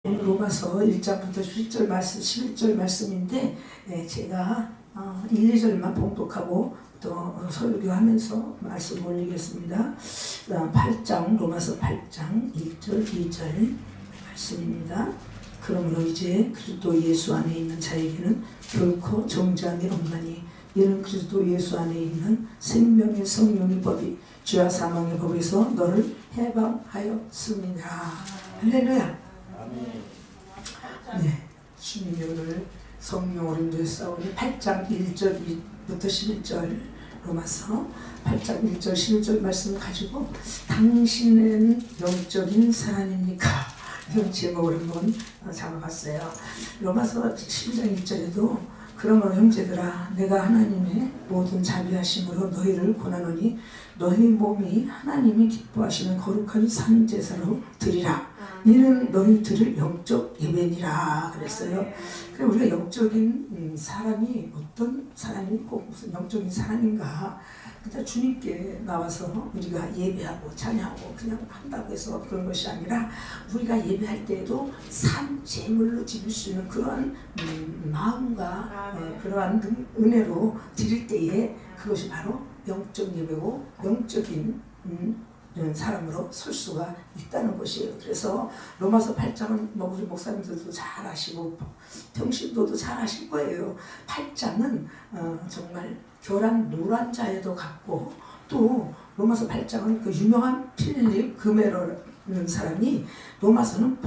로마서 1장부터 11절 말씀, 11절 말씀인데 제가 1, 2절만 봉독하고 또 설교하면서 말씀 올리겠습니다. 8장, 로마서 8장 1절, 2절 말씀입니다. 그러므로 이제 그리스도 예수 안에 있는 자에게는 결코 정죄함이 없나니 이는 그리스도 예수 안에 있는 생명의 성령의 법이 죄와 사망의 법에서 너를 해방하였습니다. 할렐루야. 네, 주님이 오늘 성령으로 인도해 싸우니 8장 1절부터 11절 로마서 8장 1절 11절 말씀을 가지고 당신은 영적인 사람입니까? 이런 제목을 한번 잡아봤어요. 로마서 11장 1절에도 그러므로 형제들아 내가 하나님의 모든 자비하심으로 너희를 권하노니 너희 몸이 하나님이 기뻐하시는 거룩한 산제사로 드리라. 이는 너희들을 영적 예배니라 그랬어요. 그래 우리가 영적인 사람이 어떤 사람이고 무슨 영적인 사람인가? 그냥 주님께 나와서 우리가 예배하고 찬양하고 그냥 한다고 해서 그런 것이 아니라 우리가 예배할 때에도 산 제물로 드릴 수 있는 그러한 마음과 그러한 은혜로 드릴 때에 그것이 바로 영적 예배고 영적인 사람으로 설 수가 있다는 것이에요. 그래서 로마서 8장은 우리 목사님들도 잘 아시고 평신도도 잘 아실 거예요. 8장은 정말 교란 노란자에도 같고 또 로마서 8장은 그 유명한 필립 금에로라는 사람이 로마서는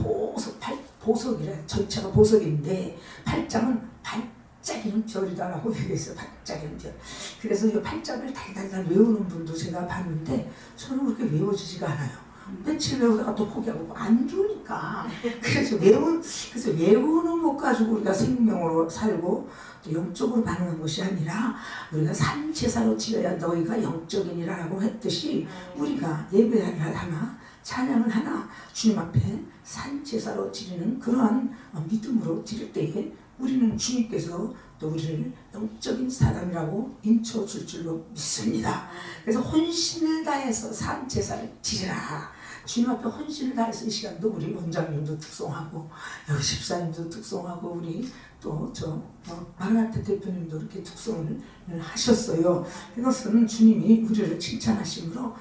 보석이래. 전체가 보석인데 8장은 반짝이는 별이다라고 얘기했어요. 반짝이는 별. 그래서 이 8장을 달달달 외우는 분도 제가 봤는데 저는 그렇게 외워지지가 않아요. 며칠 외우다가 또 포기하고 안 주니까. 그래서 외우는 것 가지고 우리가 생명으로 살고 또 영적으로 반응한 것이 아니라 우리가 산제사로 지어야 너희가 영적인이라고 했듯이 우리가 예배를 하나 찬양을 하나 주님 앞에 산제사로 드리는 그러한 믿음으로 드릴 때에 우리는 주님께서 또 우리를 영적인 사람이라고 인쳐줄 줄로 믿습니다. 그래서 혼신을 다해서 산제사를 드리라. 주님 앞에 혼신을 다해서 이 시간도 우리 원장님도 특송하고 여기 집사님도 특송하고 우리 또 마르나타 대표님도 이렇게 특송을 하셨어요. 이것은 주님이 우리를 칭찬하심으로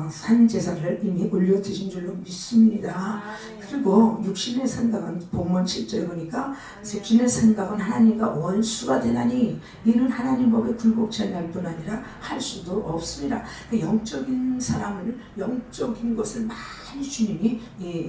산제사를 이미 올려드신 줄로 믿습니다. 그리고 육신의 생각은 본문 7절에 보니까 육신의 생각은 하나님과 원수가 되나니 이는 하나님 법에 굴복치 않을 뿐 아니라 할 수도 없습니다. 영적인 사람을 영적인 것을 많이 주님이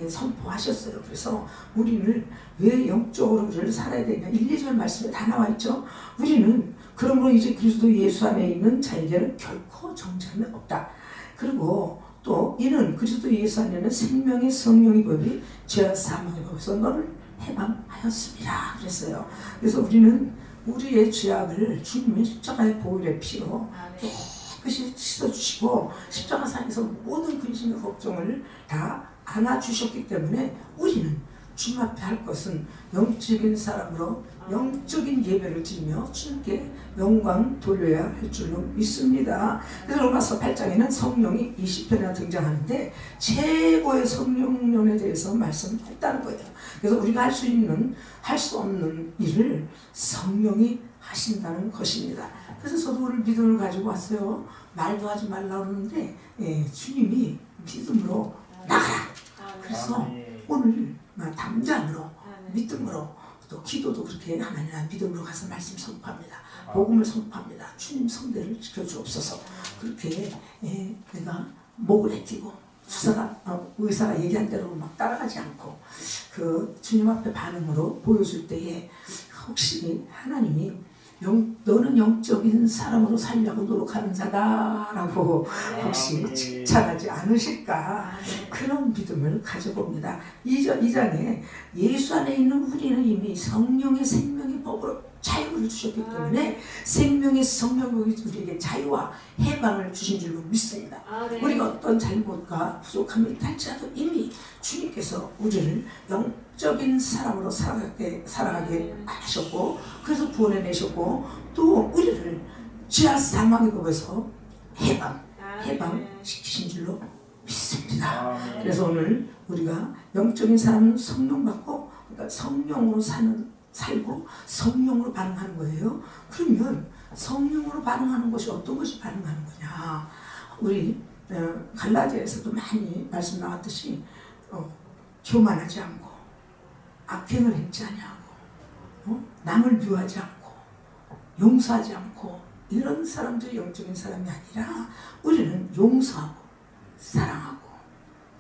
선포하셨어요. 그래서 우리는 왜 영적으로 우리를 살아야 되냐 1, 2절 말씀에 다 나와 있죠. 우리는 그러므로 이제 그리스도 예수 안에 있는 자에게는 결코 정죄함이 없다. 그리고 또 이는 그리스도 예수 안에는 생명의 성령의 법이 죄와 사망의 법에서 너를 해방하였습니다. 그랬어요. 그래서 우리는 우리의 죄악을 주님의 십자가의 보혈의 피로 깨끗이 씻어주시고 십자가상에서 모든 근심과 걱정을 다 안아주셨기 때문에 우리는 주님 앞에 할 것은 영적인 사람으로 영적인 예배를 드리며 주님께 영광 돌려야 할 줄로 믿습니다. 그래서 로마서 8장에는 성령이 20편이나 등장하는데 최고의 성령론에 대해서 말씀했다는 거예요. 그래서 우리가 할 수 있는 할 수 없는 일을 성령이 하신다는 것입니다. 그래서 저도 오늘 믿음을 가지고 왔어요. 말도 하지 말라고 하는데 주님이 믿음으로 나가라. 그래서 오늘 담장으로 믿음으로 또 기도도 그렇게 하나님 믿음으로 가서 말씀 선포합니다. 복음을 선포합니다. 주님 성대를 지켜주옵소서. 그렇게 내가 목을 애끼고 의사가 얘기한 대로 막 따라가지 않고 그 주님 앞에 반응으로 보여줄 때에 혹시 하나님이 너는 영적인 사람으로 살려고 노력하는 자다라고 혹시 칭찬하지 않으실까? 그런 믿음을 가져봅니다. 2장에 예수 안에 있는 우리는 이미 성령의 생명의 법으로 자유를 주셨기 때문에 생명의 성령이 우리에게 자유와 해방을 주신 줄로 믿습니다. 우리가 어떤 잘못과 부족함이 있할지라도 이미 주님께서 우리를 영적인 사람으로 살아가게 하셨고 그래서 구원해내셨고 또 우리를 죄와 사망의 법에서 해방시키신 줄로 믿습니다. 그래서 오늘 우리가 영적인 사람은 성령 받고 그러니까 성령으로 살고 성령으로 반응하는 거예요. 그러면 성령으로 반응하는 것이 어떤 것이 반응하는 거냐? 우리 갈라디아에서도 많이 말씀 나왔듯이 교만하지 않고 악행을 행치 아니하고 남을 미워하지 않고 용서하지 않고 이런 사람들이 영적인 사람이 아니라 우리는 용서하고 사랑하고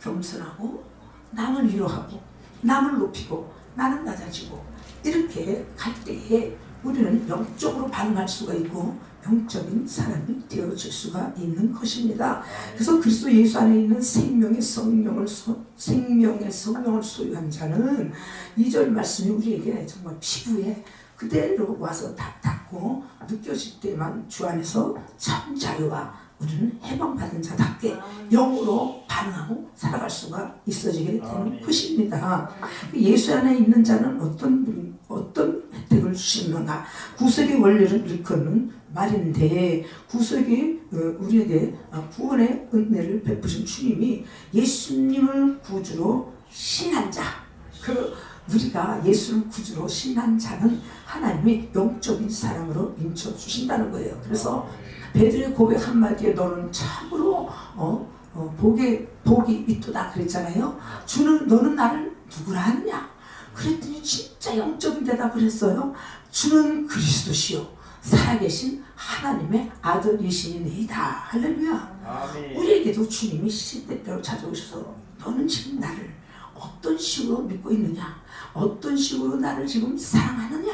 겸손하고 남을 위로하고 남을 높이고 나는 낮아지고 이렇게 갈 때에 우리는 영적으로 반응할 수가 있고 영적인 사람이 되어질 수가 있는 것입니다. 그래서 그리스도 예수 안에 있는 생명의 성령을 소유한 자는 2절 말씀이 우리에게 정말 피부에 그대로 와서 닿고 느껴질 때만 주 안에서 참 자유와 우리는 해방받은 자답게 영으로 반응하고 살아갈 수가 있어지게 되는 것입니다. 예수 안에 있는 자는 어떤 혜택을 주시는가? 구속의 원리를 일컫는 말인데 구속이 우리에게 구원의 은혜를 베푸신 주님이 예수님을 구주로 신한 자, 우리가 예수를 구주로 신한 자는 하나님이 영적인 사람으로 인쳐주신다는 거예요. 그래서 베드로의 고백 한마디에 너는 참으로 복이 있도다 그랬잖아요. 주는 너는 나를 누구라 하느냐? 그랬더니 진짜 영적인 대답을 했어요. 주는 그리스도시요 살아계신 하나님의 아들이시니이다. 할렐루야. 아멘. 우리에게도 주님이 시대때로 찾아오셔서 너는 지금 나를 어떤 식으로 믿고 있느냐? 어떤 식으로 나를 지금 사랑하느냐?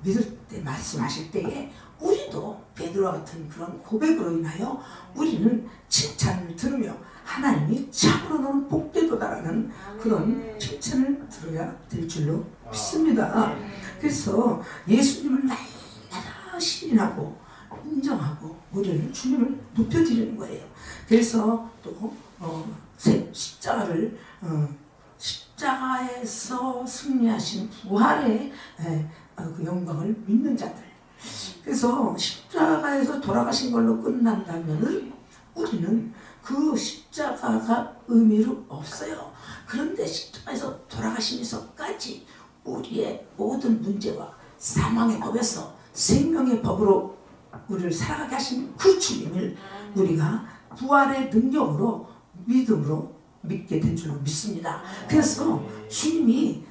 믿을 때 말씀하실 때에 우리도 베드로와 같은 그런 고백으로 인하여 우리는 칭찬을 들으며 하나님이 참으로 너는 복되도다라는 그런 칭찬을 들어야 될 줄로 믿습니다. 그래서 예수님을 날마다 시인하고 인정하고 우리는 주님을 높여드리는 거예요. 그래서 또 십자가에서 승리하신 부활의 그 영광을 믿는 자들. 그래서 십자가에서 돌아가신 걸로 끝난다면은 우리는 그 십자가가 의미가 없어요. 그런데 십자가에서 돌아가시면서까지 우리의 모든 문제와 사망의 법에서 생명의 법으로 우리를 살아가게 하신 그 주님을 우리가 부활의 능력으로 믿음으로 믿게 된 줄로 믿습니다. 그래서 주님이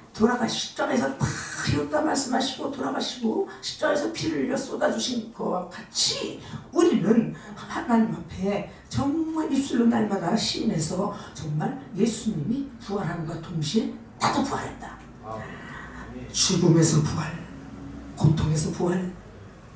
십자가에서 다 이뤘다 말씀하시고 돌아가시고 십자가에서 피를 흘려 쏟아주신 것과 같이 우리는 하나님 앞에 정말 입술로 날마다 시인해서 정말 예수님이 부활함과 동시에 나도 부활했다. 죽음에서 부활, 고통에서 부활,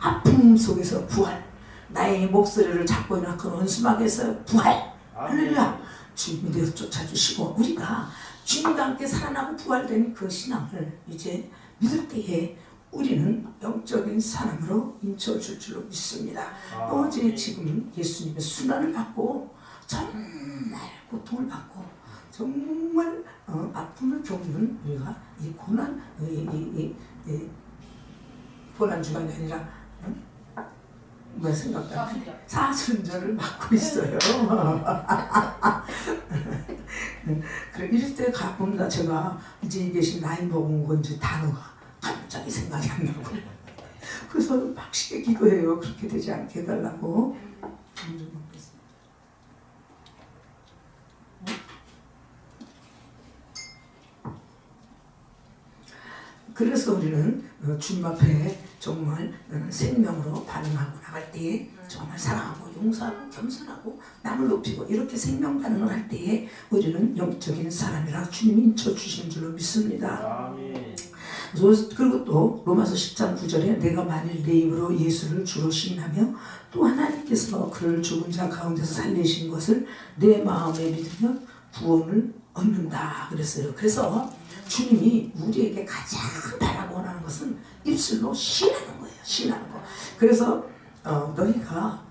아픔 속에서 부활, 나의 목소리를 잡고 있는 그 원수막에서 부활. 할렐루야. 주님이 되어 쫓아주시고 우리가 주님과 함께 살아나고 부활된 그 신앙을 이제 믿을 때에 우리는 영적인 사람으로 인쳐줄 줄로 믿습니다. 어제 지금 예수님의 순환을 받고 정말 고통을 받고 정말 아픔을 겪는 우리가 이 고난 주간이 아니라 뭐 생각나는데 사순절을 맡고 있어요. 그래 이럴 때 가끔 제가 이제 계신 나이 먹은 건지 단어가 갑자기 생각이 안 나고 그래서 막시게 기도해요. 그렇게 되지 않게 해달라고. 그래서 우리는 주님 앞에 정말 생명으로 반응하고 나갈 때에 정말 사랑하고 용서하고 겸손하고 남을 높이고 이렇게 생명 반응을 할 때에 우리는 영적인 사람이라 주님이 인쳐주신 줄로 믿습니다. 아멘. 그리고 또 로마서 10장 9절에 내가 만일 내 입으로 예수를 주로 시인하며 또 하나님께서 그를 죽은 자 가운데서 살리신 것을 내 마음에 믿으면 구원을 얻는다 그랬어요. 그래서 주님이 우리에게 가장 바라고 원하는 것은 입술로 시인하는 거예요. 시인하는 거. 그래서 너희가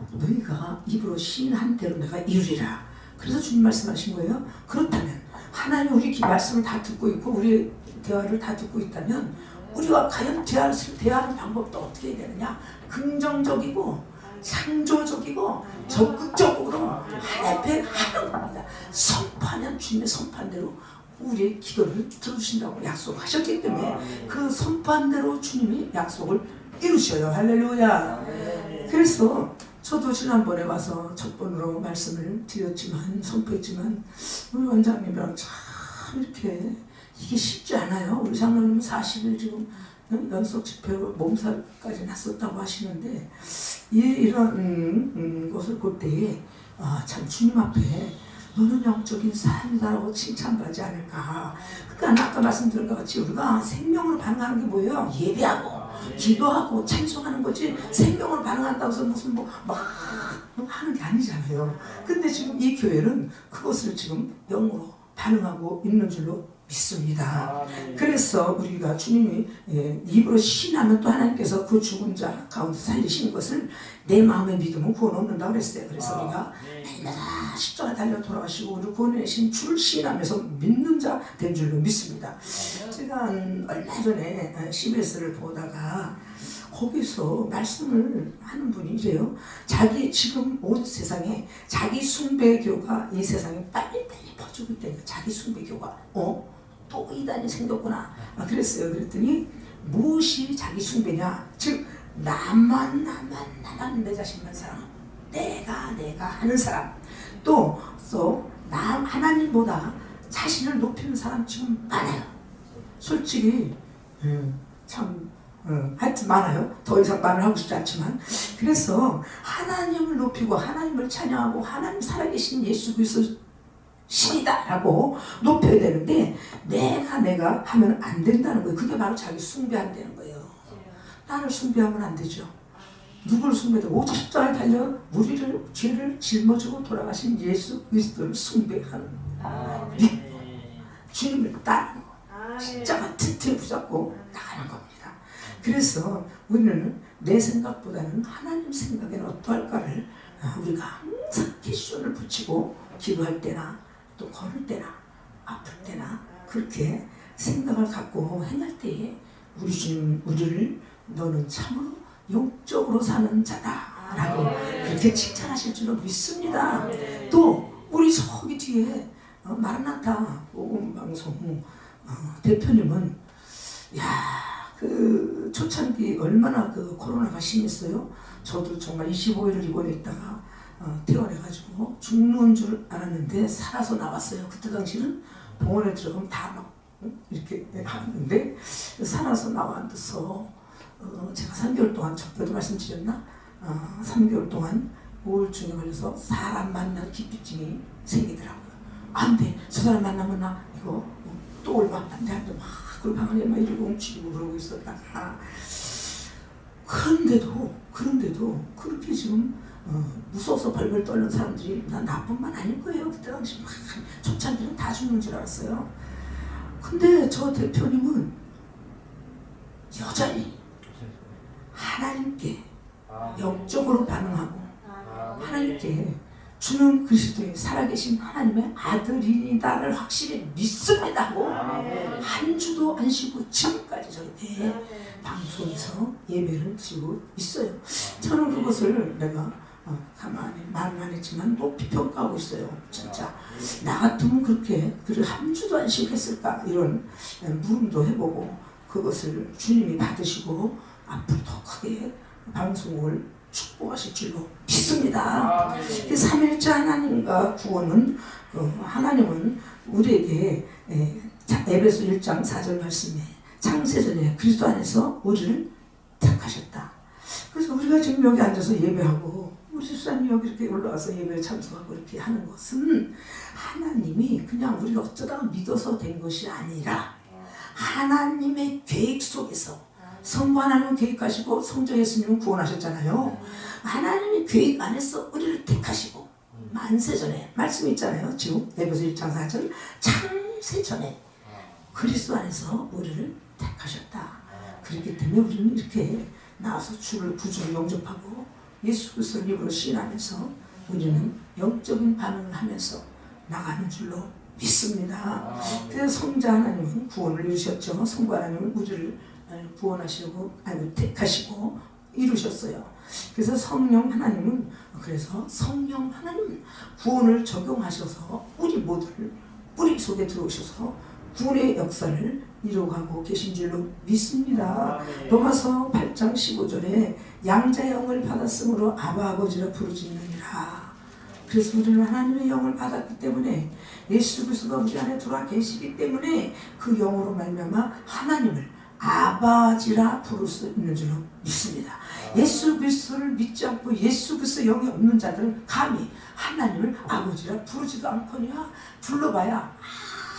입으로 시인한 대로 내가 이루리라. 그래서 주님 말씀하신 거예요. 그렇다면 하나님 우리 말씀을 다 듣고 있고 우리 대화를 다 듣고 있다면 우리와 과연 대화하는 방법도 어떻게 해야 되느냐? 긍정적이고 창조적이고 적극적으로 하나님 앞에 하는 겁니다. 선포하면 주님의 선포한대로 우리의 기도를 들어주신다고 약속하셨기 때문에 그 선포한 대로 주님이 약속을 이루셔요. 할렐루야. 그래서 저도 지난번에 와서 첫 번으로 말씀을 드렸지만, 선포했지만, 우리 원장님이랑 참 이렇게 이게 쉽지 않아요. 우리 장로님 40일 지금 연속 집회로 몸살까지 났었다고 하시는데, 이런 것을 볼 때에 참 주님 앞에 너는 영적인 삶이다라고 칭찬받지 않을까. 그러니까 아까 말씀드린 것 같이 우리가 생명으로 반응하는 게 뭐예요? 예배하고 기도하고 찬송하는 거지, 생명으로 반응한다고 해서 무슨 막 하는 게 아니잖아요. 근데 지금 이 교회는 그것을 지금 영으로 반응하고 있는 줄로 믿습니다. 그래서 우리가 주님이 입으로 시인하면 또 하나님께서 그 죽은 자 가운데 살리시는 것을 내 마음에 믿으면 구원 얻는다고 그랬어요. 그래서 우리가 날마다 십자가 달려 돌아가시고 우리를 구원해내신 주를 시인하면서 믿는 자 된 줄로 믿습니다. 제가 얼마 전에 CBS를 보다가 거기서 말씀을 하는 분이 이래요. 자기 지금 온 세상에 자기 숭배교가 이 세상에 빨리빨리 퍼지고 있다니까. 자기 숭배교가 또 이단이 생겼구나. 그랬어요. 그랬더니 무엇이 자기 숭배냐? 즉 나만 내 자신만 사랑하고 내가 하는 사람, 또 하나님보다 자신을 높이는 사람 지금 많아요. 솔직히 하여튼 많아요. 더 이상 말을 하고 싶지 않지만, 그래서 하나님을 높이고 하나님을 찬양하고 하나님 살아계신 예수 그리스도 신이다 라고 높여야 되는데, 내가 하면 안 된다는 거예요. 그게 바로 자기 숭배한다는 거예요. 나를 숭배하면 안 되죠. 누구를 숭배해? 오직 십자가에 달려 우리를 죄를 짊어지고 돌아가신 예수 그리스도를 숭배하는 주님을 따르는 거. 십자가 튼튼히 붙잡고 나가는 겁니다. 그래서 우리는 내 생각보다는 하나님 생각에는 어떠할까를 우리가 항상 캐션을 붙이고 기도할 때나 또 걸을 때나 아플 때나 그렇게 생각을 갖고 행할 때에 우리 주님 우리를 너는 참으로 영적으로 사는 자다 라고 그렇게 칭찬하실 줄로 믿습니다. 또 우리 저기 뒤에 마라나타 복음방송 대표님은 그 초창기 얼마나 그 코로나가 심했어요. 저도 정말 25일을 입원해 있다가 퇴원해가지고 죽는 줄 알았는데 살아서 나왔어요. 그때 당시는 병원에 들어가면 다 막 이렇게 하는데 살아서 나와서 제가 3개월 동안 저번에도 말씀드렸나? 3개월 동안 우울증에 걸려서 사람 만날 기피증이 생기더라고요. 안 돼. 저 사람 만나면 나 이거 또 올라 안 돼. 막 그 방 안에 막 이러고 움츠리고 그러고 있었다가 그런데도 그렇게 지금 무서워서 벌벌 떨는 사람들이 나뿐만 아닐 거예요. 그때 당시 막 초창기는 다 죽는 줄 알았어요. 근데 저 대표님은 여전히 하나님께 영적으로 반응하고 하나님께 주는 그리스도의 살아계신 하나님의 아들이다를 확실히 믿습니다 하고 한 주도 안 쉬고 지금까지 저렇게 방송에서 예배를 드리고 있어요. 저는 그것을 내가 가만히 말만 했지만 높이 평가하고 있어요. 진짜 나 같으면 그렇게 그를 한 주도 안 쉬고 했을까 이런 물음도 해보고 그것을 주님이 받으시고 앞으로 더 크게 방송을 축복하실 줄로 믿습니다. 삼일째 하나님과 구원은 하나님은 우리에게 에베소 1장 4절 말씀에 창세전에 그리스도 안에서 우리를 택하셨다. 그래서 우리가 지금 여기 앉아서 예배하고 우리 집사님이 여기 이렇게 올라와서 예배에 참석하고 이렇게 하는 것은 하나님이 그냥 우리가 어쩌다가 믿어서 된 것이 아니라 하나님의 계획 속에서 성부 하나님은 계획하시고 성자 예수님은 구원하셨잖아요. 하나님이 계획 안에서 우리를 택하시고 만세전에 말씀이 있잖아요. 지금 에베소 1장 4절 창세전에 그리스도 안에서 우리를 택하셨다. 그렇기 때문에 우리는 이렇게 나와서 주를 구주로 영접하고 예수 그리스도를 입으로 시인하면서 우리는 영적인 반응을 하면서 나가는 줄로 믿습니다. 그래서 성자 하나님은 구원을 이루셨죠. 성부 하나님은 우리를 구원하시고 택하시고 이루셨어요. 그래서 성령 하나님은 구원을 적용하셔서 우리 모두를 뿌리 속에 들어오셔서 구원의 역사를 이루어가고 계신 줄로 믿습니다. 아멘. 로마서 8장 15절에 양자의 영을 받았으므로 아바 아버지라 부르짖느니라. 그래서 우리는 하나님의 영을 받았기 때문에 예수 그리스도가 우리 안에 들어와 계시기 때문에 그 영으로 말미암아 하나님을 아버지라 부를 수 있는 줄로 믿습니다. 예수 그리스도를 믿지 않고 예수 그리스도 영이 없는 자들은 감히 하나님을 아버지라 부르지도 않거니와 불러봐야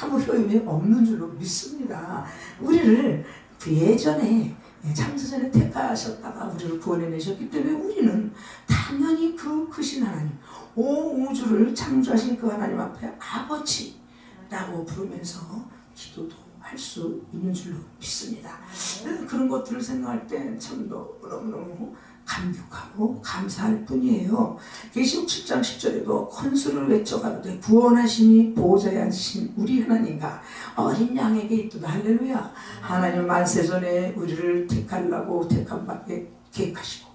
아무 소용이 없는 줄로 믿습니다. 우리를 그 예전에 창세전에 택하셨다가 우리를 구원해내셨기 때문에 우리는 당연히 그 크신 하나님, 온 우주를 창조하신 그 하나님 앞에 아버지라고 부르면서 기도도 할 수 있는 줄로 믿습니다. 그런 것들을 생각할 때 참 너무너무 감격하고 감사할 뿐이에요. 계시록 7장 10절에도 권수를 외쳐가로되 구원하심이 보호자에 앉으신 우리 하나님과 어린 양에게 있도다. 할렐루야. 하나님 만세전에 우리를 택하려고 택한 밖에 계획하시고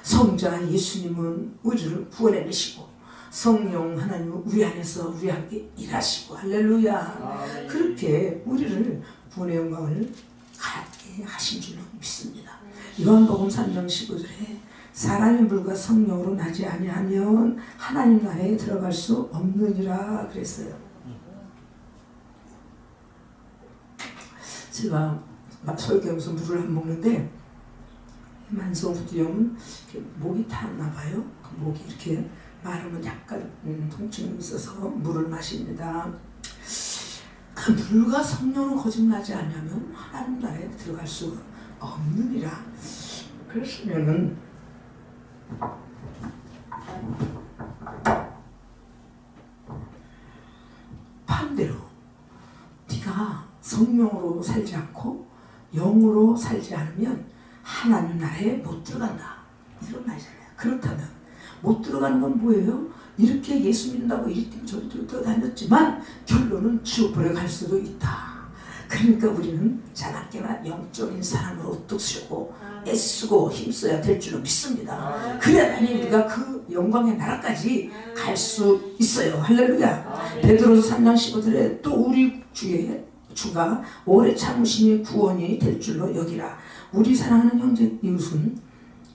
성자 예수님은 우리를 구원해내시고 성령 하나님은 우리 안에서 우리 함께 일하시고 할렐루야. 그렇게 우리를 구원의 영광을 갖게 하신 줄로 믿습니다. 요한복음 3장 15절에 사람의 물과 성령으로 나지 아니하면 하나님 나라에 들어갈 수 없느니라 그랬어요. 제가 설교하면서 물을 안 먹는데 만성후두염은 목이 탔나 봐요. 그 목이 이렇게 마르면 약간 통증이 있어서 물을 마십니다. 그 물과 성령은 거듭나지 않으면 하나님 나라에 들어갈 수 없느니라. 그랬으면은 반대로 네가 성령으로 살지 않고 영으로 살지 않으면 하나님 나라에 못 들어간다. 이런 말이잖아요. 그렇다면 못 들어가는 건 뭐예요? 이렇게 예수 믿는다고 이리 뛰고 저리 뛰고 다녔지만 결론은 지옥불에 갈 수도 있다. 그러니까 우리는 자나깨나 영적인 사람으로 뜨시고 애쓰고 힘써야 될 줄로 믿습니다. 그래야만이 우리가 그 영광의 나라까지 갈 수 있어요. 할렐루야. 베드로서 3장 15절에 또 우리 주가 오래 참으심이 구원이 될 줄로 여기라. 우리 사랑하는 형제 이웃은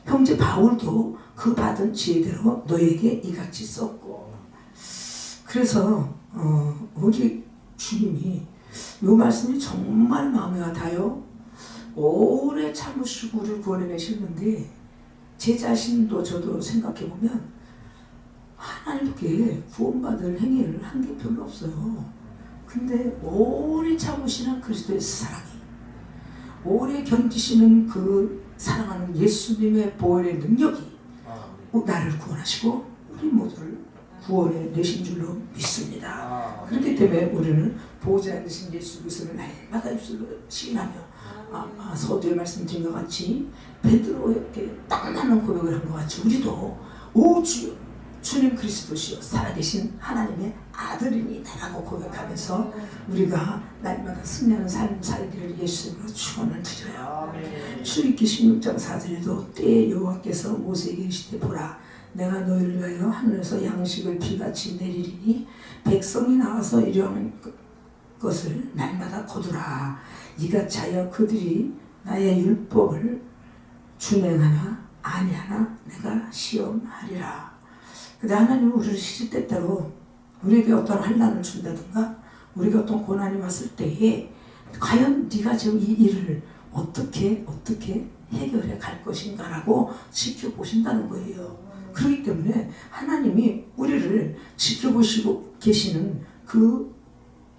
형제 바울도 그 받은 지혜대로 너에게 이같이 썼고. 그래서 우리 주님이 이 말씀이 정말 마음에 와닿아요. 오래 참으시고 우리를 구원해내셨는데 제 자신도 저도 생각해보면 하나님께 구원받을 행위를 한 게 별로 없어요. 근데 오래 참으시는 그리스도의 사랑이, 오래 견디시는 그 사랑하는 예수님의 보혈의 능력이 나를 구원하시고 우리 모두를 구원해 내신 줄로 믿습니다. 그렇기 때문에 우리는 보호자에 앉으신 예수 그리스도를 날마다 입술로 시인하며 서두에 말씀드린 것 같이 베드로에게 딱 맞는 고백을 한 것 같이 우리도 오 주여 주님 그리스도시여 살아계신 하나님의 아들이니다라고 고백하면서 우리가 날마다 승리하는 삶 살기를 예수님으로 축원을 드려요. 출애굽기 16장 4절에도 때에 여호와께서 모세에게 이르시되 보라 내가 너희를 위하여 하늘에서 양식을 비같이 내리리니 백성이 나와서 이러한 것을 날마다 거두라. 이같이 하여 그들이 나의 율법을 준행하나 아니하나 내가 시험하리라. 근데 하나님은 우리를 시시때때로 우리에게 어떤 환난을 준다든가 우리가 어떤 고난이 왔을 때에 과연 네가 지금 이 일을 어떻게 해결해 갈 것인가라고 지켜보신다는 거예요. 그렇기 때문에 하나님이 우리를 지켜보시고 계시는 그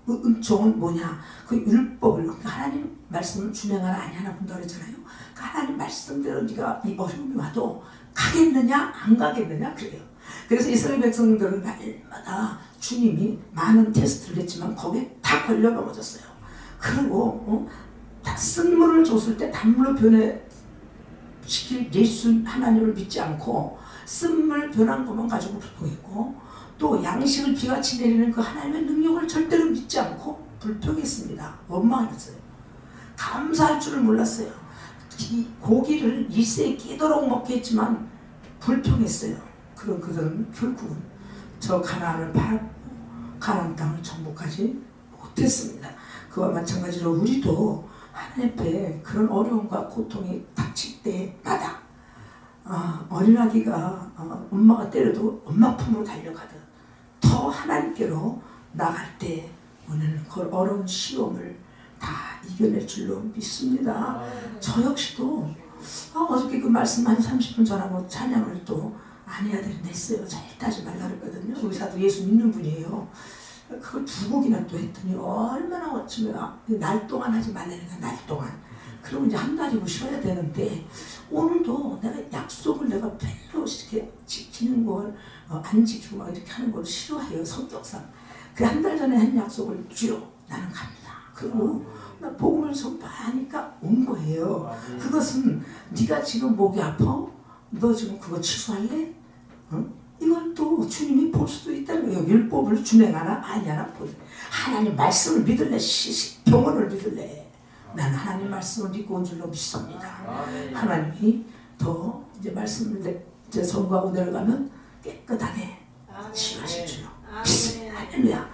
은총은 뭐냐? 그 율법을, 하나님 말씀을 준행하나 아니하나 본다고 그랬잖아요. 하나님 말씀대로 네가 이 어려움이 와도 가겠느냐 안 가겠느냐 그래요. 그래서 이스라엘 백성들은 날마다 주님이 많은 테스트를 했지만 거기에 다 걸려 넘어졌어요. 그리고 다 쓴물을 줬을 때 단물로 변해시킬 예수 하나님을 믿지 않고 쓴물 변한 것만 가지고 불평했고 또 양식을 비같이 내리는 그 하나님의 능력을 절대로 믿지 않고 불평했습니다. 원망했어요. 감사할 줄을 몰랐어요. 이 고기를 일세에 끼도록 먹게 했지만 불평했어요. 그럼 그들은 결국은 저 가나안을 팔았고 가나안 땅을 정복하지 못했습니다. 그와 마찬가지로 우리도 하나님 앞에 그런 어려움과 고통이 닥칠 때마다 어린아기가 엄마가 때려도 엄마 품으로 달려가듯 더 하나님께로 나갈 때 우리는 그 어려운 시험을 다 이겨낼 줄로 믿습니다. 저 역시도 어저께 그 말씀 한 30분 전하고 찬양을 또 아내 아들이 냈어요. 절대 하지 말라 그랬거든요. 의사도 예수 믿는 분이에요. 그걸 2곡이나 또 했더니 얼마나 어쩌면 날 동안 하지 말라니까 날 동안. 그러면 이제 한 달이고 쉬어야 되는데 오늘도 내가 약속을 내가 별로 이렇게 지키는 걸 안 지키고 막 이렇게 하는 걸 싫어해요. 성격상. 그 한 달 전에 한 약속을 주요 나는 갑니다. 그리고 나 복음을 선포하니까 온 거예요. 그것은 네가 지금 목이 아파? 너 지금 그거 취소할래? 이걸 또 주님이 볼 수도 있다는 거예요. 율법을 준행하나 아니하나 보는. 하나님 말씀을 믿을래? 병원을 믿을래? 나는 하나님 말씀을 믿고 온 줄로 믿습니다. 하나님이 더 이제 말씀을 이제 선고하고 내려가면 깨끗하게 치유하실 줄로 믿습니다. 할렐루야.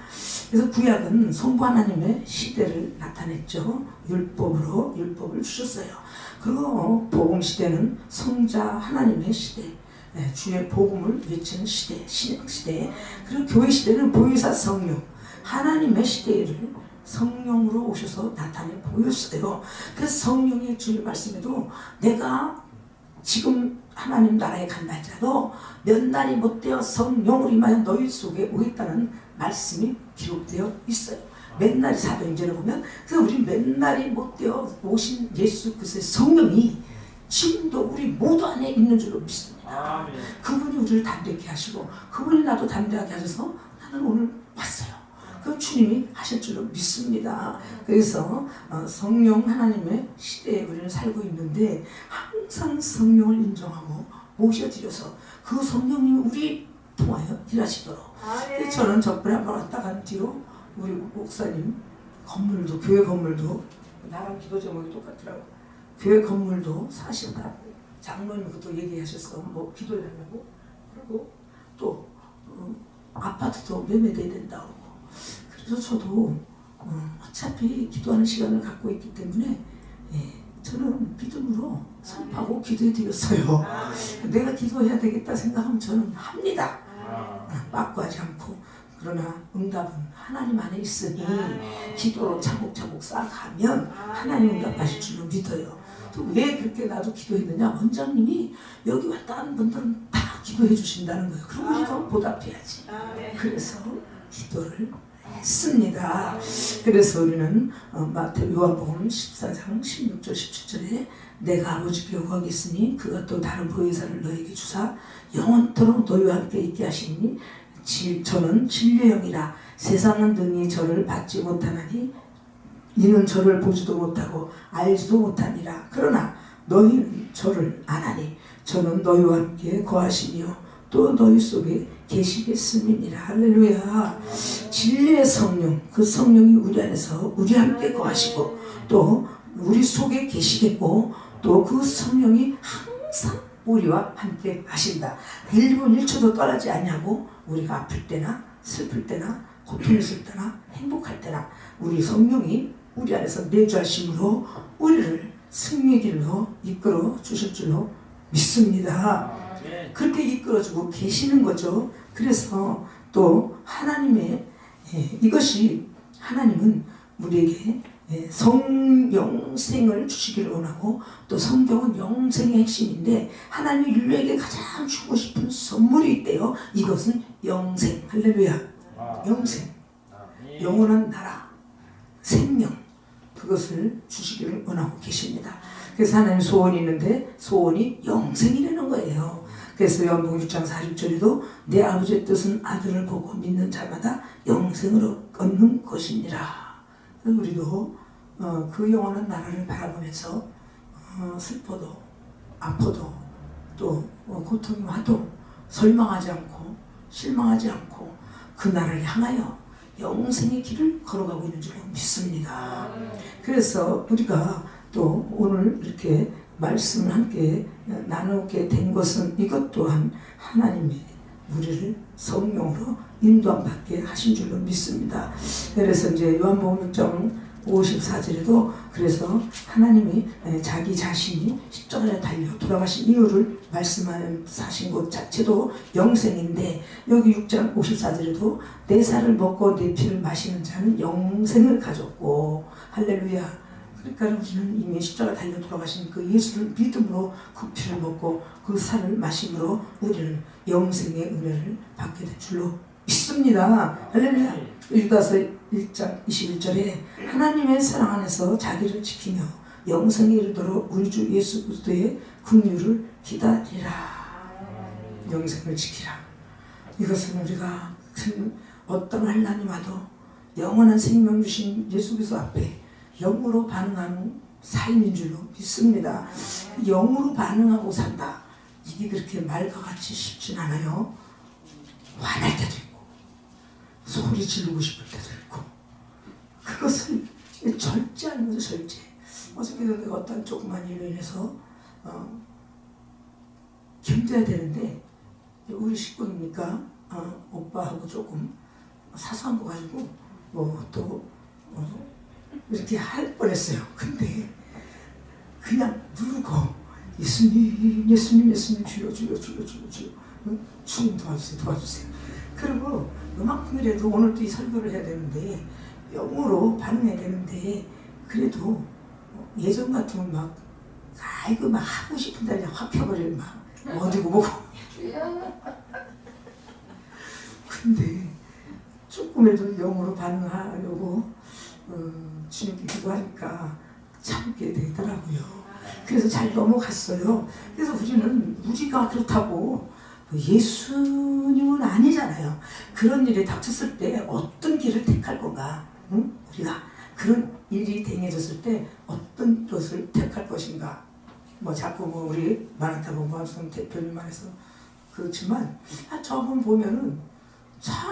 그래서 구약은 성부 하나님의 시대를 나타냈죠. 율법으로 율법을 주셨어요. 그리고 복음 시대는 성자 하나님의 시대, 주의 복음을 외치는 시대, 신약 시대. 그리고 교회 시대는 보혜사 성령, 하나님의 시대를 성령으로 오셔서 나타내 보였어요. 그래서 성령의 주의 말씀에도 내가 지금 하나님 나라에 간다 할지라도 몇 날이 못되어 성령을 임하여 너희 속에 오겠다는 말씀이 기록되어 있어요. 몇 날이 사도행전을 보면 그래서 우리 몇 날이 못되어 오신 예수 그리스도의 성령이 지금도 우리 모두 안에 있는 줄로 믿습니다. 그분이 우리를 담대케 하시고 그분이 나도 담대하게 하셔서 나는 오늘 왔어요. 그 주님이 하실 줄로 믿습니다. 그래서 성령 하나님의 시대에 우리는 살고 있는데 항상 성령을 인정하고 모셔드려서 그 성령님이 우리 통하여 일하시도록. 저는 저번에 한번 왔다 간 뒤로 우리 목사님 건물도 교회 건물도 나랑 기도 제목이 똑같더라고. 교회 건물도 사실다. 장로님 그것도 얘기하셨어. 뭐 기도해달라고. 그리고 또 아파트도 매매돼야 된다고. 그래서 저도 어차피 기도하는 시간을 갖고 있기 때문에 저는 믿음으로 선포하고 기도해 드렸어요. 내가 기도해야 되겠다 생각하면 저는 합니다. 막구하지 않고. 그러나 응답은 하나님 안에 있으니 기도로 차곡차곡 쌓아가면 하나님 응답하실 줄로 믿어요. 또 왜 그렇게 나도 기도했느냐? 원장님이 여기 왔다 하는 분들은 다 기도해 주신다는 거예요. 그럼 우리가 보답해야지. 그래서 기도를 했습니다. 그래서 우리는 요한복음 14장 16절 17절에 내가 아버지께 구하겠으니 그가 또 다른 보혜사를 너에게 주사 영원토록 너희와 함께 있게 하시니 저는 진리의 영이라 세상은 능히 저를 받지 못하나니 이는 저를 보지도 못하고 알지도 못하니라. 그러나 너희는 저를 아나니 저는 너희와 함께 거하시며 또 너희 속에 계시겠음이니라. 할렐루야. 진리의 성령, 그 성령이 우리 안에서 우리 함께 거하시고 또 우리 속에 계시겠고 또 그 성령이 항상 우리와 함께 하신다. 1분 1초도 떠나지 아니하고 우리가 아플 때나 슬플 때나 고통 있을 때나 행복할 때나 우리 성령이 우리 안에서 내주하심으로 우리를 승리의 길로 이끌어 주실 줄로 믿습니다. 그렇게 이끌어주고 계시는 거죠. 그래서 또 하나님의 이것이 하나님은 우리에게 성영생을 주시기를 원하고 또 성경은 영생의 핵심인데 하나님이 인류에게 가장 주고 싶은 선물이 있대요. 이것은 영생. 할렐루야. 영생. 영원한 나라. 생명. 그것을 주시기를 원하고 계십니다. 그래서 하나님 소원이 있는데 소원이 영생이라는 거예요. 그래서 요한복음 6장 40절에도 내 아버지의 뜻은 아들을 보고 믿는 자마다 영생으로 얻는 것이니라. 우리도 그 영원한 나라를 바라보면서 슬퍼도 아파도 또 고통이 와도 절망하지 않고 실망하지 않고 그 나라를 향하여 영생의 길을 걸어가고 있는 줄 믿습니다. 그래서 우리가 또 오늘 이렇게 말씀을 함께 나누게 된 것은 이것 또한 하나님이 우리를 성령으로 인도함 받게 하신 줄로 믿습니다. 그래서 이제 요한복음 6장 54절에도 그래서 하나님이 자기 자신이 십자가에 달려 돌아가신 이유를 말씀하신 것 자체도 영생인데, 여기 6장 54절에도 내 살을 먹고 내 피를 마시는 자는 영생을 가졌고, 할렐루야. 그러니까 우리는 이미 십자가 달려 돌아가신 그 예수를 믿음으로 그 피를 먹고 그 살을 마심으로 우리는 영생의 은혜를 받게 될 줄로 믿습니다. 할렐루야. 유다서 1장 21절에 하나님의 사랑 안에서 자기를 지키며 영생에 이르도록 우리 주 예수 그리스도의 긍휼을 기다리라. 영생을 지키라. 이것은 우리가 어떤 환난이 와도 영원한 생명 주신 예수 그리스도 앞에 영으로 반응하는 삶인 줄로 믿습니다. 영으로 반응하고 산다. 이게 그렇게 말과 같이 쉽진 않아요. 화날 때도 있고 소리 지르고 싶을 때도 있고, 그것을 절제하는 거죠. 절제. 어저께도 내가 어떤 조그만 일로 인해서 견뎌야 되는데, 우리 식구니까 오빠하고 조금 사소한 거 가지고 또 이렇게 할 뻔했어요. 근데 그냥 누르고 예수님 예수님 예수님 주여 주여 주여 주여 주여, 주님 도와주세요 도와주세요. 그리고 그만큼이라도 오늘도 이 설교를 해야 되는데 영어로 반응해야 되는데, 그래도 예전 같으면 막 아이고 막 하고 싶은 데를 확 펴버리면 막 어디고 뭐고 근데 조금이라도 영어로 반응하려고 주님께 기도하니까 참게 되더라고요. 그래서 잘 넘어갔어요. 그래서 우리가 그렇다고 예수님은 아니잖아요. 그런 일이 닥쳤을 때 어떤 길을 택할 건가? 응? 우리가 그런 일이 댕겨졌을 때 어떤 것을 택할 것인가? 자꾸 우리 마라타보 모함성 대표님 안에서 그렇지만 저분 보면은 참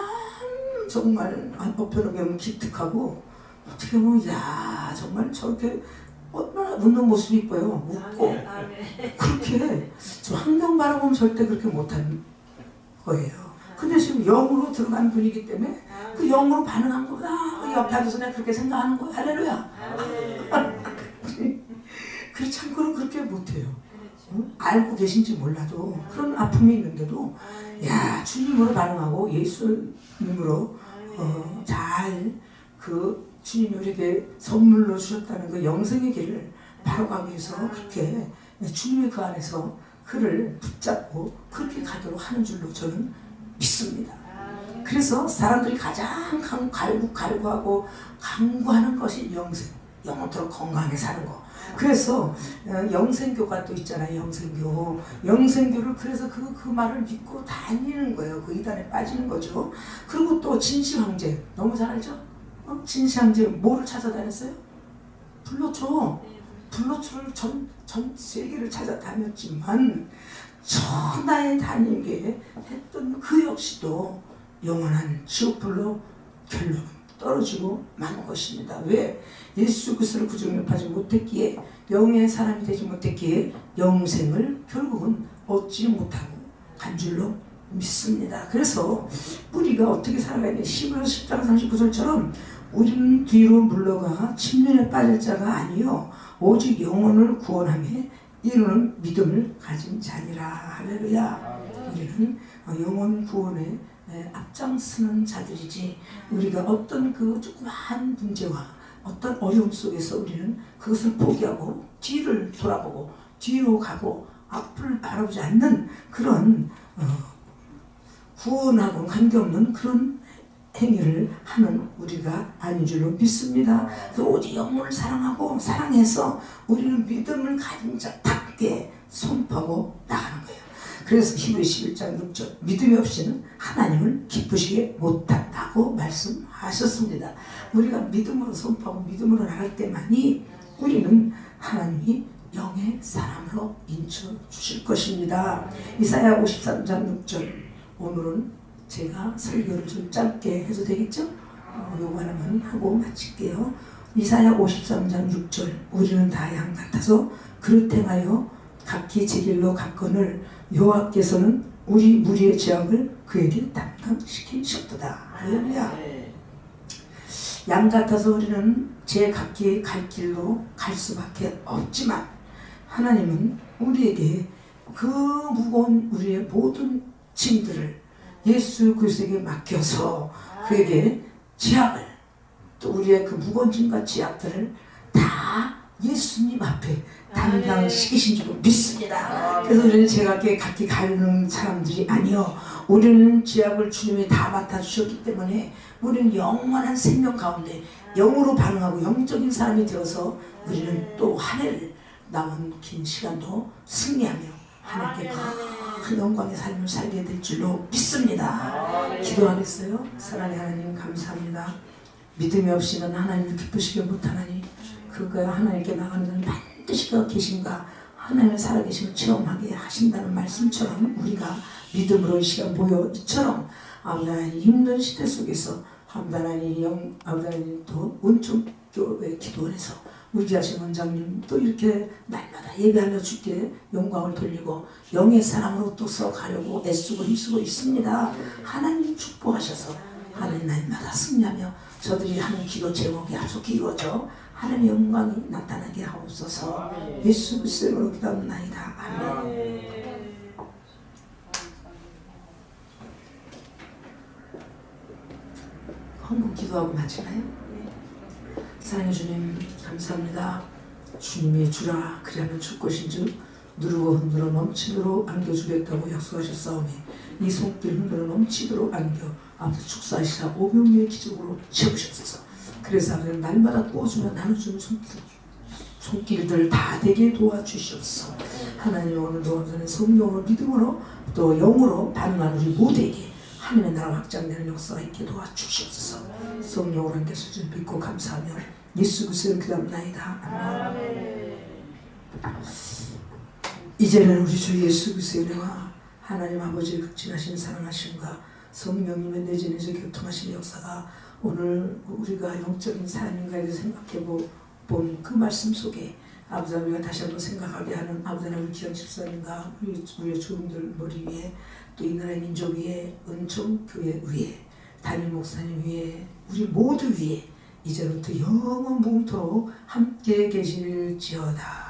정말 한편으로 기특하고, 어떻게 보면 야 정말 저렇게 얼마나 웃는 모습이 이뻐요. 웃고 그렇게 저 환경 바라보면 절대 그렇게 못한 거예요. 근데 지금 영으로 들어간 분이기 때문에 그 영으로 반응한 거다. 그 옆에 앉아서 내가 그렇게 생각하는 거야. 할렐루야. 그렇지 않고는 그렇게 못해요. 알고 계신지 몰라도 그런 아픔이 있는데도 야 주님으로 반응하고 예수님으로 잘 주님이 우리에게 선물로 주셨다는 그 영생의 길을 바로 가기 위해서 그렇게 주님의 그 안에서 그를 붙잡고 그렇게 가도록 하는 줄로 저는 믿습니다. 그래서 사람들이 가장 갈구하고 강구하는 것이 영생, 영원토록 건강하게 사는 거. 그래서 영생교가 또 있잖아요. 영생교를 그래서 그 말을 믿고 다니는 거예요. 그 이단에 빠지는 거죠. 그리고 또 진시황제 너무 잘 알죠? 진시황제 뭐를 찾아다녔어요? 불로초를 전 세계를 찾아다녔지만 천하에 다니게 했던 그 역시도 영원한 지옥불로 결론 떨어지고 만 것입니다. 왜? 예수 그리스도를 구주명하지 못했기에, 영의 사람이 되지 못했기에 영생을 결국은 얻지 못하고 간 줄로 믿습니다. 그래서 우리가 어떻게 살아가야 돼? 히브리서 10장 39절처럼 우리는 뒤로 물러가 침륜에 빠질 자가 아니요 오직 영혼을 구원하며 이루는 믿음을 가진 자니라. 할렐루야. 우리는 영혼 구원에 앞장서는 자들이지, 우리가 어떤 그 조그마한 문제와 어떤 어려움 속에서 우리는 그것을 포기하고 뒤를 돌아보고 뒤로 가고 앞을 바라보지 않는 그런 구원하고는 관계없는 그런 행위를 하는 우리가 아닌 줄로 믿습니다. 그래서 오직 영혼을 사랑하고 사랑해서 우리는 믿음을 가진 자답게 선포하고 나가는 거예요. 그래서 히브리서 11장 6절 믿음이 없이는 하나님을 기쁘시게 못한다고 말씀하셨습니다. 우리가 믿음으로 선포하고 믿음으로 나갈 때만이 우리는 하나님이 영의 사람으로 인쳐주실 것입니다. 이사야 53장 6절, 오늘은 제가 설교를 좀 짧게 해도 되겠죠? 요거 하나만 하고 마칠게요. 이사야 53장 6절, 우리는 다 양 같아서 그릇 행하여 각기 제 길로 갔거늘 여호와께서는 우리 무리의 죄악을 그에게 담당시키셨도다. 할렐루야. 양 같아서 우리는 제 각기 갈 길로 갈 수밖에 없지만 하나님은 우리에게 그 무거운 우리의 모든 짐들을 예수 그리스도에게 맡겨서 그에게 죄악을 또 우리의 그 무거운 짐과 죄악들을 다 예수님 앞에 담당시키신 줄 믿습니다. 그래서 우리는 제각기 각기 가는 사람들이 아니요, 우리는 죄악을 주님이 다 맡아주셨기 때문에 우리는 영원한 생명 가운데 영으로 반응하고 영적인 사람이 되어서 우리는 또 한 해를 남은 긴 시간도 승리하며 하나님께 큰 영광의 삶을 살게 될 줄로 믿습니다. 기도하겠어요. 사랑의 하나님 감사합니다. 믿음이 없이는 하나님을 기쁘시게 못하나니 그가 하나님께 나가는 데는 반드시 그가 계신가 하나님의 살아계심을 체험하게 하신다는 말씀처럼 우리가 믿음으로 이 시간 모여 이처럼 하나님 힘든 시대 속에서 하나님 또 은총교회 기도원에서 의지하신 원장님 또 이렇게 날마다 예배하며 주께 영광을 돌리고 영의 사랑으로 또 써가려고 애쓰고 힘쓰고 있습니다. 하나님 축복하셔서 하나님 날마다 승리하며 저들이 하는 기도 제목이 하속히 이루어져 하나님의 영광이 나타나게 하옵소서. 예수 그리스도의 이름으로 기도합나이다. 아멘. 한번 기도하고 마치나요? 사랑해 주님 감사합니다. 주님이 주라 그리하면 줄 것인즉 누르고 흔들어 넘치도록 안겨주겠다고 약속하셨사오니 이 손길 흔들어 넘치도록 안겨 아버지 축사하시라 오병이의 기적으로 채우셨소서. 그래서 아버지 날마다 구워주며 나눠주는 손길들 다 되게 도와주시옵소서. 하나님 오늘도 성령으로 믿음으로 또 영으로 반응하는 우리 모두에게 하나님의 나라 확장되는 역사가 있게 도와주시옵소서. 성령으로 함께하실 줄 믿고 감사하며 예수 그리스도의 기도합나이다. 아멘. 이제는 우리 주 예수 그리스도의 은혜와 하나님 아버지의 극진하신 사랑하심과 성령님의 내전에서 교통하신 역사가 오늘 우리가 영적인 사람인가에 대해서 생각해본 그 말씀 속에 아버지 우리가 다시 한번 생각하게 하는 아버지 우리 기영 집사님과 우리의 주님들 머리 위에 또 이 나라의 민족 위에 은총교회 위에 담임 목사님 위에 우리 모두 위에 이제부터 영원 무궁토록 함께 계실지어다.